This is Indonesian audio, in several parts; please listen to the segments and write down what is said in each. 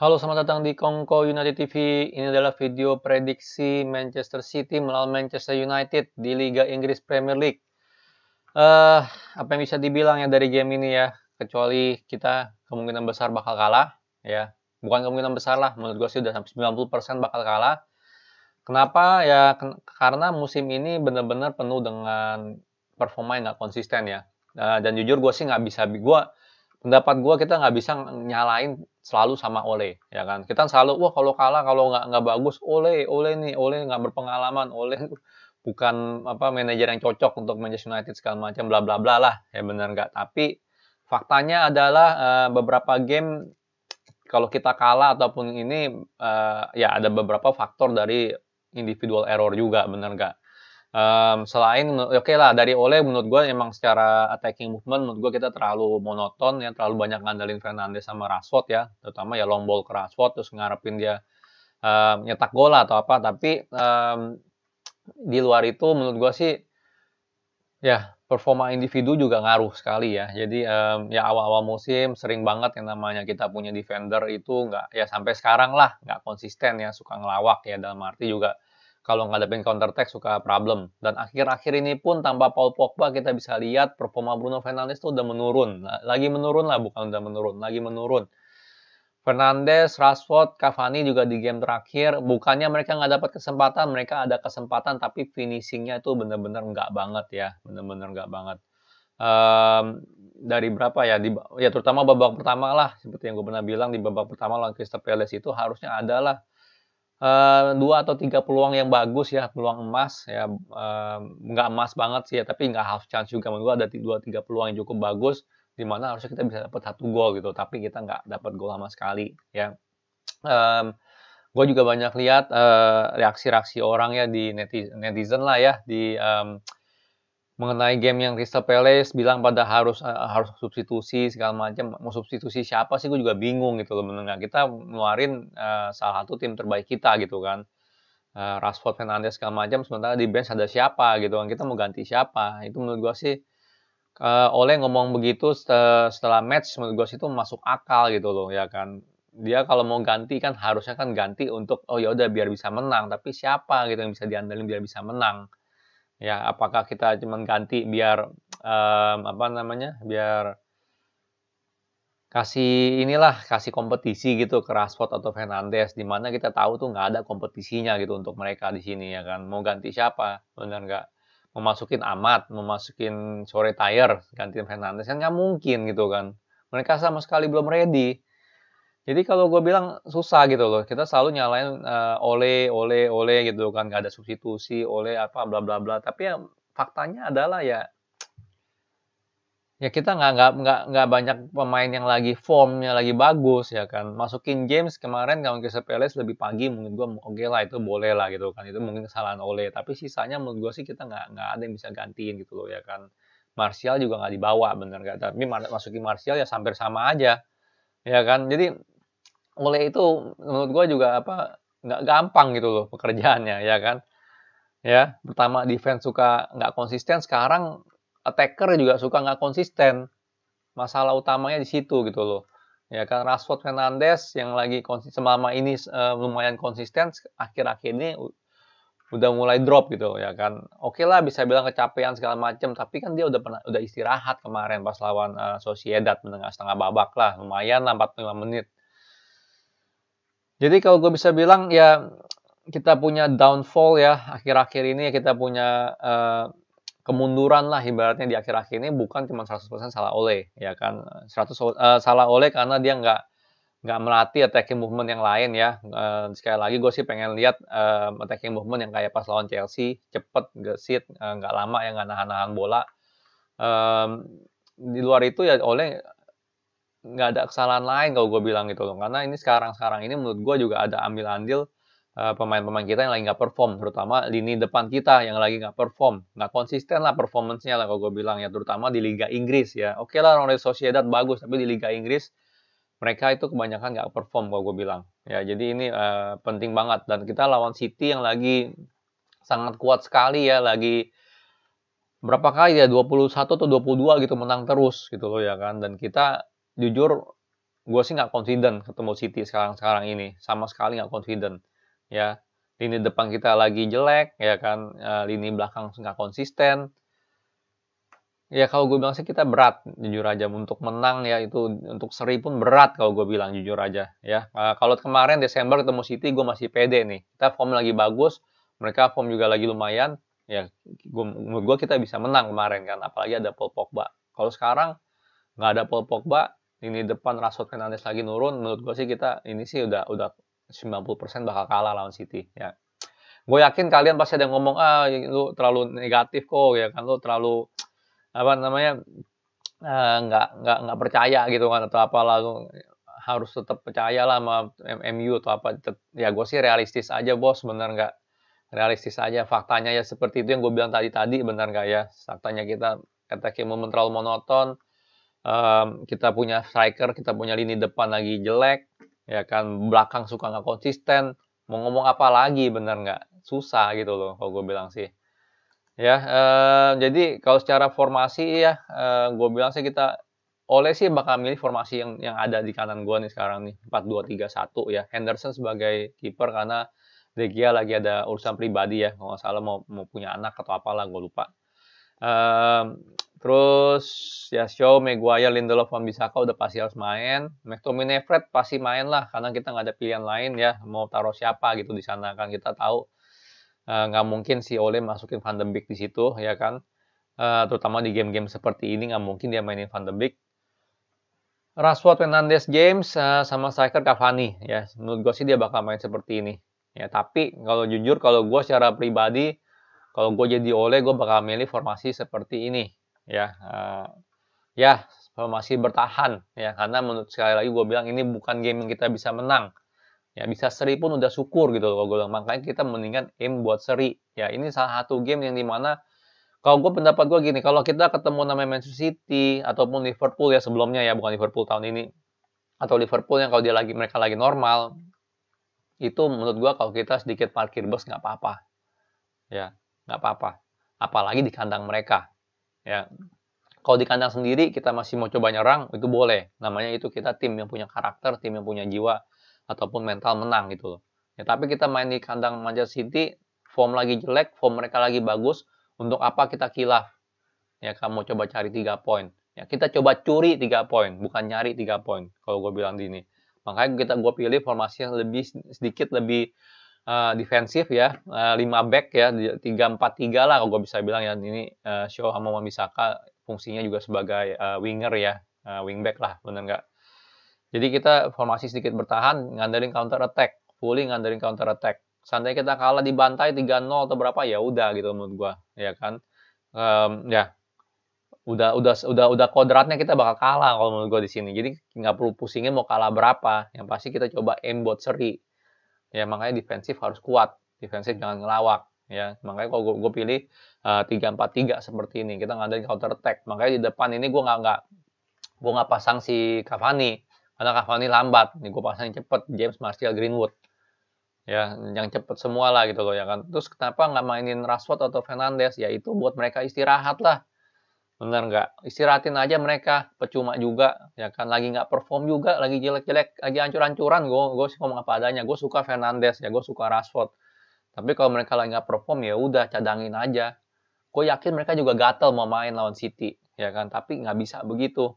Halo, selamat datang di Kongko United TV. Ini adalah video prediksi Manchester City melawan Manchester United di Liga Inggris Premier League. Apa yang bisa dibilang ya dari game ini ya, kecuali kita kemungkinan besar bakal kalah, ya. Bukan kemungkinan besar lah, menurut gue sih udah sampai 90% bakal kalah. Kenapa? Ya, karena musim ini benar-benar penuh dengan performa yang nggak konsisten ya. Dan jujur gue sih nggak bisa, pendapat gue kita nggak bisa nyalain selalu sama Ole, ya kan? Kita selalu, wah kalau kalah, kalau nggak bagus, Ole nggak berpengalaman, Ole bukan apa manajer yang cocok untuk Manchester United segala macam, bla bla bla lah, ya benar nggak? Tapi faktanya adalah beberapa game kalau kita kalah ataupun ini ya ada beberapa faktor dari individual error juga, benar nggak? Selain oke lah dari Ole menurut gue emang secara attacking movement menurut gue kita terlalu monoton ya, terlalu banyak ngandelin Fernandes sama Rashford ya, terutama ya long ball ke Rashford terus ngarepin dia nyetak gol atau apa, tapi di luar itu menurut gue sih ya performa individu juga ngaruh sekali ya. Jadi ya awal-awal musim sering banget yang namanya kita punya defender itu nggak ya sampai sekarang lah nggak konsisten ya, suka ngelawak ya, dalam arti juga kalau ngadepin counter attack suka problem. Dan akhir-akhir ini pun tanpa Paul Pogba kita bisa lihat performa Bruno Fernandes tuh udah menurun. Lagi menurun lah, bukan udah menurun, lagi menurun. Fernandes, Rashford, Cavani juga di game terakhir, bukannya mereka nggak dapat kesempatan, mereka ada kesempatan, tapi finishingnya itu bener-bener nggak banget ya, bener-bener nggak banget. Dari berapa ya, ya terutama babak pertama lah, seperti yang gue pernah bilang, di babak pertama lawan Crystal Palace itu harusnya adalah 2 atau 3 peluang yang bagus ya, peluang emas ya, nggak emas banget sih ya, tapi nggak half chance juga. Menurut gue ada 2-3 peluang yang cukup bagus, di mana harusnya kita bisa dapat 1 gol gitu, tapi kita nggak dapat gol sama sekali ya. Gue juga banyak lihat reaksi-reaksi orang ya di netizen lah ya di mengenai game yang Crystal Palace, bilang pada harus substitusi segala macam. Mau substitusi siapa sih? Gue juga bingung gitu loh, bener nggak? Kita ngeluarin salah satu tim terbaik kita gitu kan. Rashford, Fernandes segala macam, sementara di bench ada siapa gitu kan? Kita mau ganti siapa? Itu menurut gue sih Ole ngomong begitu setelah match, menurut gue sih itu masuk akal gitu loh ya kan. Dia kalau mau ganti kan harusnya kan ganti untuk oh ya udah biar bisa menang, tapi siapa gitu yang bisa diandalkan biar bisa menang? Ya, apakah kita cuman ganti biar apa namanya? Biar kasih kompetisi gitu ke Rashford atau Fernandes, di mana kita tahu tuh nggak ada kompetisinya gitu untuk mereka di sini ya kan. Mau ganti siapa? Benar nggak? Memasukin Amat, memasukin Sore Tire, gantiin Fernandes kan nggak mungkin gitu kan. Mereka sama sekali belum ready. Jadi kalau gue bilang susah gitu loh. Kita selalu nyalain Ole gitu kan, nggak ada substitusi, Ole apa bla bla bla. Tapi ya faktanya adalah ya kita nggak banyak pemain yang lagi formnya lagi bagus ya kan. Masukin James kemarin kalau Crystal Palace lebih pagi, mungkin gue oke lah itu boleh lah gitu kan. Itu mungkin kesalahan Ole. Tapi sisanya menurut gue sih kita nggak ada yang bisa gantiin gitu loh ya kan. Martial juga nggak dibawa bener nggak. Tapi masukin Martial ya hampir sama aja ya kan. Jadi Ole itu menurut gue juga apa nggak gampang gitu loh pekerjaannya ya kan. Ya, pertama defense suka nggak konsisten, sekarang attacker juga suka nggak konsisten. Masalah utamanya di situ gitu loh. Ya kan Rashford, Fernandes yang lagi selama ini lumayan konsisten, akhir-akhir ini udah mulai drop gitu ya kan. Oke lah bisa bilang kecapean segala macam, tapi kan dia udah istirahat kemarin pas lawan Sociedad menengah setengah babak lah, lumayan lah 45 menit. Jadi kalau gue bisa bilang ya kita punya downfall ya akhir-akhir ini, kita punya kemunduran lah ibaratnya di akhir-akhir ini, bukan cuma 100% salah Ole ya kan. 100 salah Ole karena dia nggak melatih attacking movement yang lain ya. Sekali lagi gue sih pengen lihat attacking movement yang kayak pas lawan Chelsea, cepet, gesit, nggak lama ya, nggak nahan-nahan bola. Di luar itu ya Ole nggak ada kesalahan lain kalau gue bilang gitu loh, karena ini sekarang ini menurut gue juga ada ambil andil pemain-pemain kita yang lagi nggak perform, terutama lini depan kita yang lagi nggak perform, nggak konsisten lah performance-nya lah kalau gue bilang ya, terutama di Liga Inggris ya. Oke lah Real Sociedad bagus, tapi di Liga Inggris mereka itu kebanyakan nggak perform kalau gue bilang ya. Jadi ini penting banget, dan kita lawan City yang lagi sangat kuat sekali ya, lagi berapa kali ya 21 atau 22 gitu menang terus gitu loh ya kan. Dan kita jujur gue sih nggak confident ketemu City sekarang ini, sama sekali nggak confident. Ya, lini depan kita lagi jelek, ya kan, lini belakang nggak konsisten. Ya kalau gue bilang sih kita berat, jujur aja untuk menang ya itu untuk seri pun berat kalau gue bilang jujur aja ya. Kalau kemarin Desember ketemu City gue masih pede nih. Kita form lagi bagus, mereka form juga lagi lumayan. Ya, menurut gue kita bisa menang kemarin kan, apalagi ada Paul Pogba. Kalau sekarang nggak ada Paul Pogba, ini depan Rashford Fernandes lagi nurun, menurut gue sih kita ini sih udah 90% bakal kalah lawan City ya. Gue yakin kalian pasti ada yang ngomong lu terlalu negatif kok ya kan, lu terlalu apa namanya nggak percaya gitu kan atau apalah lu harus tetap percaya lah sama MU atau apa ya gue sih realistis aja bos bener nggak realistis aja faktanya ya seperti itu yang gue bilang tadi bener nggak ya faktanya kita attack momen terlalu monoton kita punya striker kita punya lini depan lagi jelek ya kan belakang suka nggak konsisten mau ngomong apa lagi bener nggak susah gitu loh kalau gue bilang sih. Ya, jadi kalau secara formasi ya, gue bilang sih Ole sih bakal milih formasi yang ada di kanan gue nih sekarang nih, 4-2-3-1 ya. Henderson sebagai kiper karena De Gea lagi ada urusan pribadi ya, kalau nggak salah mau punya anak atau apalah, gue lupa. Terus ya Shaw, Maguire, Lindelof, Wan-Bissaka udah pasti harus main. McTominay, Fred pasti main lah, karena kita nggak ada pilihan lain ya, mau taruh siapa gitu di sana kan kita tahu nggak mungkin si Ole masukin Van de Beek di situ ya kan terutama di game-game seperti ini nggak mungkin dia mainin Van de Beek. Rashford, Fernandes, James sama striker Cavani ya menurut gue sih dia bakal main seperti ini ya tapi kalau jujur kalau gue secara pribadi kalau gue jadi Ole gue bakal milih formasi seperti ini ya ya formasi bertahan ya karena menurut sekali lagi gue bilang ini bukan game yang kita bisa menang. Ya bisa seri pun udah syukur gitu loh kalau gue bilang. Makanya kita mendingan aim buat seri. Ya ini salah satu game yang dimana kalau gue pendapat gue gini, kalau kita ketemu namanya Manchester City ataupun Liverpool ya sebelumnya ya bukan Liverpool tahun ini atau Liverpool yang kalau mereka lagi normal itu menurut gue kalau kita sedikit parkir bus nggak apa-apa ya nggak apa-apa apalagi di kandang mereka ya kalau di kandang sendiri kita masih mau coba nyerang itu boleh namanya itu kita tim yang punya karakter tim yang punya jiwa ataupun mental menang gitu loh ya tapi kita main di kandang Manchester City form lagi jelek form mereka lagi bagus untuk apa kita kilaf ya kamu coba cari 3 poin ya kita coba curi 3 poin bukan nyari 3 poin kalau gue bilang di ini makanya gue pilih formasi yang lebih sedikit lebih defensif ya 5 back ya 3-4-3 lah kalau gue bisa bilang ya ini Shaw sama Wan-Bissaka fungsinya juga sebagai winger ya wingback lah bener nggak jadi kita formasi sedikit bertahan ngandelin counter attack fully ngandelin counter attack seandainya kita kalah dibantai 3-0 atau berapa ya udah gitu menurut gua ya kan ya udah kodratnya kita bakal kalah kalau menurut gua di sini jadi nggak perlu pusingin mau kalah berapa yang pasti kita coba aim buat seri ya makanya defensif harus kuat defensif jangan ngelawak ya makanya kalau gue pilih 3-4-3 seperti ini kita ngandelin counter attack makanya di depan ini gue nggak pasang si Cavani karena Cavani lambat nih gue pasang cepet James Martial Greenwood ya yang cepet semua lah gitu loh ya kan terus kenapa nggak mainin Rashford atau Fernandes ya itu buat mereka istirahat lah bener nggak istirahatin aja mereka percuma juga ya kan lagi nggak perform juga lagi jelek-jelek lagi hancur-hancuran gue sih ngomong apa adanya gue suka Fernandes ya gue suka Rashford tapi kalau mereka lagi nggak perform ya udah cadangin aja gue yakin mereka juga gatel mau main lawan City ya kan tapi nggak bisa begitu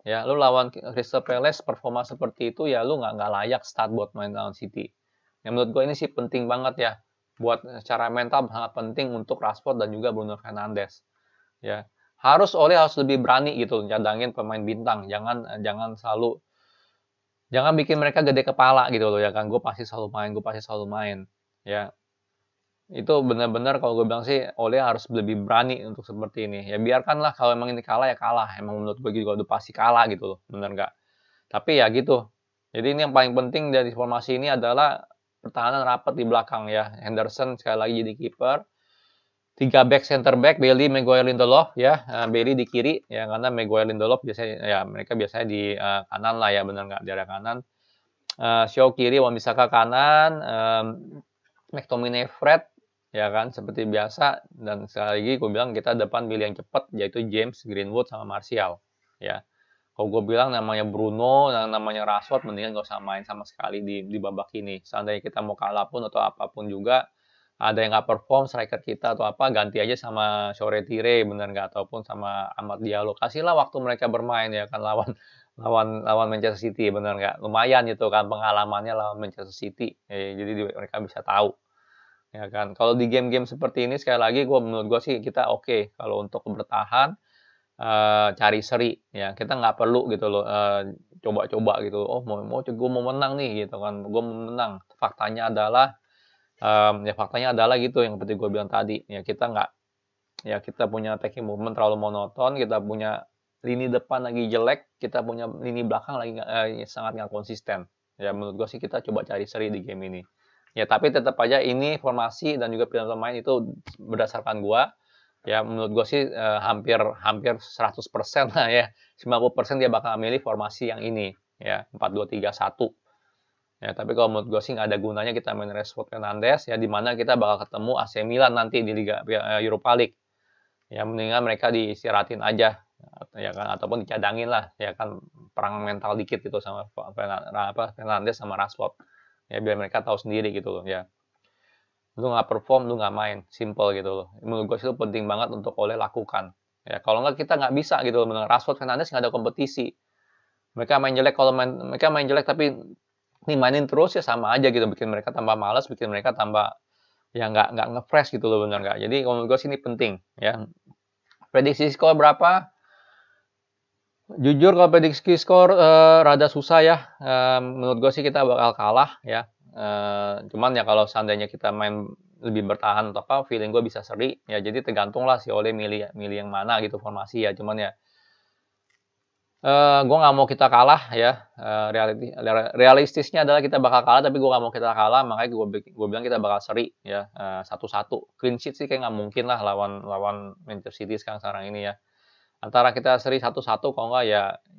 ya lu lawan Crystal Palace performa seperti itu ya lu nggak layak start buat main lawan City yang menurut gue ini sih penting banget ya buat secara mental sangat penting untuk Rashford dan juga Bruno Fernandes ya harus lebih berani gitu cadangin pemain bintang jangan bikin mereka gede kepala gitu loh ya kan gue pasti selalu main ya itu benar-benar kalau gue bilang sih Ole harus lebih berani untuk seperti ini ya biarkanlah kalau emang ini kalah ya kalah emang menurut gue juga udah pasti kalah gitu loh bener nggak tapi ya gitu jadi ini yang paling penting dari formasi ini adalah pertahanan rapat di belakang ya Henderson sekali lagi jadi kiper 3 back center back Bailey, Maguire, Lindelof ya Bailey di kiri ya karena Maguire, Lindelof biasanya ya mereka biasanya di kanan lah ya benar nggak di arah kanan Shaw kiri Wan-Bissaka kanan McTominay Fred ya kan seperti biasa dan sekali lagi gue bilang kita depan pilih yang cepat yaitu James Greenwood sama Martial ya Kalau gue bilang namanya Bruno, namanya Rashford, mendingan gak usah main sama sekali di babak ini. Seandainya kita mau kalah pun atau apapun juga, ada yang nggak perform striker kita atau apa, ganti aja sama Tire, bener nggak? Ataupun sama Amad Diallo. Kasihlah waktu mereka bermain ya kan lawan lawan Manchester City, bener nggak? Lumayan gitu kan pengalamannya lawan Manchester City. Jadi mereka bisa tahu. Ya kan, kalau di game-game seperti ini sekali lagi menurut gue sih kita oke kalau untuk bertahan cari seri ya kita nggak perlu gitu loh coba-coba gitu oh gue mau menang nih gitu kan gue mau menang faktanya adalah gitu yang seperti gue bilang tadi ya kita nggak ya kita punya attacking movement terlalu monoton kita punya lini depan lagi jelek kita punya lini belakang lagi sangat nggak konsisten ya menurut gue sih kita coba cari seri di game ini ya tapi tetap aja ini formasi dan juga pilihan pemain itu berdasarkan gue ya menurut gue sih hampir 100% lah ya 90% dia bakal milih formasi yang ini ya 4-2-3-1 ya tapi kalau menurut gue sih nggak ada gunanya kita main Rashford Fernandes ya dimana kita bakal ketemu AC Milan nanti di Liga Europa League ya mendingan mereka diistirahatin aja ya kan ataupun dicadangin lah ya kan perang mental dikit gitu sama Fernandes sama Rashford ya biar mereka tahu sendiri gitu loh ya lu nggak perform lu nggak main simple gitu loh menurut gue itu penting banget untuk Ole lakukan ya kalau nggak kita nggak bisa gitu loh benar Rashford Fernandes nggak ada kompetisi mereka main jelek mereka main jelek tapi nih mainin terus ya sama aja gitu bikin mereka tambah malas bikin mereka tambah ya nggak nge-fresh gitu loh benar nggak jadi kalau menurut gue sih ini penting ya prediksi skor berapa jujur kalau prediksi skor rada susah ya menurut gue sih kita bakal kalah ya cuman ya kalau seandainya kita main lebih bertahan atau apa, feeling gue bisa seri. Ya jadi tergantung lah si Ole milih yang mana gitu formasi ya. Cuman ya gue nggak mau kita kalah ya. Realistisnya adalah kita bakal kalah, tapi gue nggak mau kita kalah. Makanya gue bilang kita bakal seri ya 1-1. Clean sheet sih kayak nggak mungkin lah lawan Manchester City sekarang ini ya. Antara kita seri 1-1, kalau nggak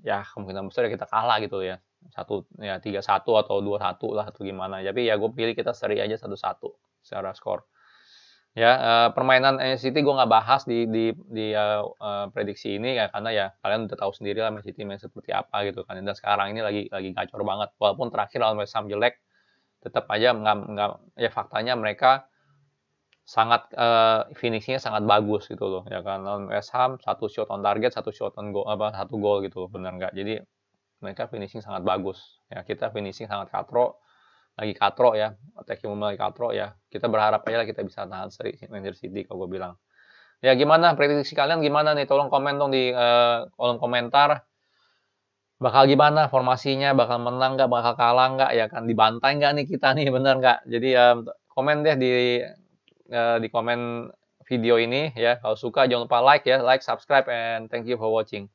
ya kemungkinan besar ya kita kalah gitu ya. 3-1 atau 2-1 lah atau gimana. Tapi ya gue pilih kita seri aja 1-1 secara skor. Ya permainan City gue nggak bahas di prediksi ini ya karena ya kalian udah tahu sendiri lah Man City main seperti apa gitu kan. Dan sekarang ini lagi gacor banget. Walaupun terakhir lawan West Ham jelek, tetap aja nggak ya faktanya mereka sangat finishingnya sangat bagus gitu loh ya kan lawan West Ham 1 shot on target 1 shot on goal 1 gol gitu benar nggak jadi mereka finishing sangat bagus ya kita finishing sangat katro ya attacking lagi katro ya kita berharap aja lah kita bisa tahan seri Manchester City kalau gue bilang ya gimana prediksi kalian gimana nih tolong komen dong di kolom komentar bakal gimana formasinya bakal menang nggak bakal kalah nggak ya kan dibantai nggak nih kita nih bener nggak jadi komen deh di komen video ini ya kalau suka jangan lupa like subscribe and thank you for watching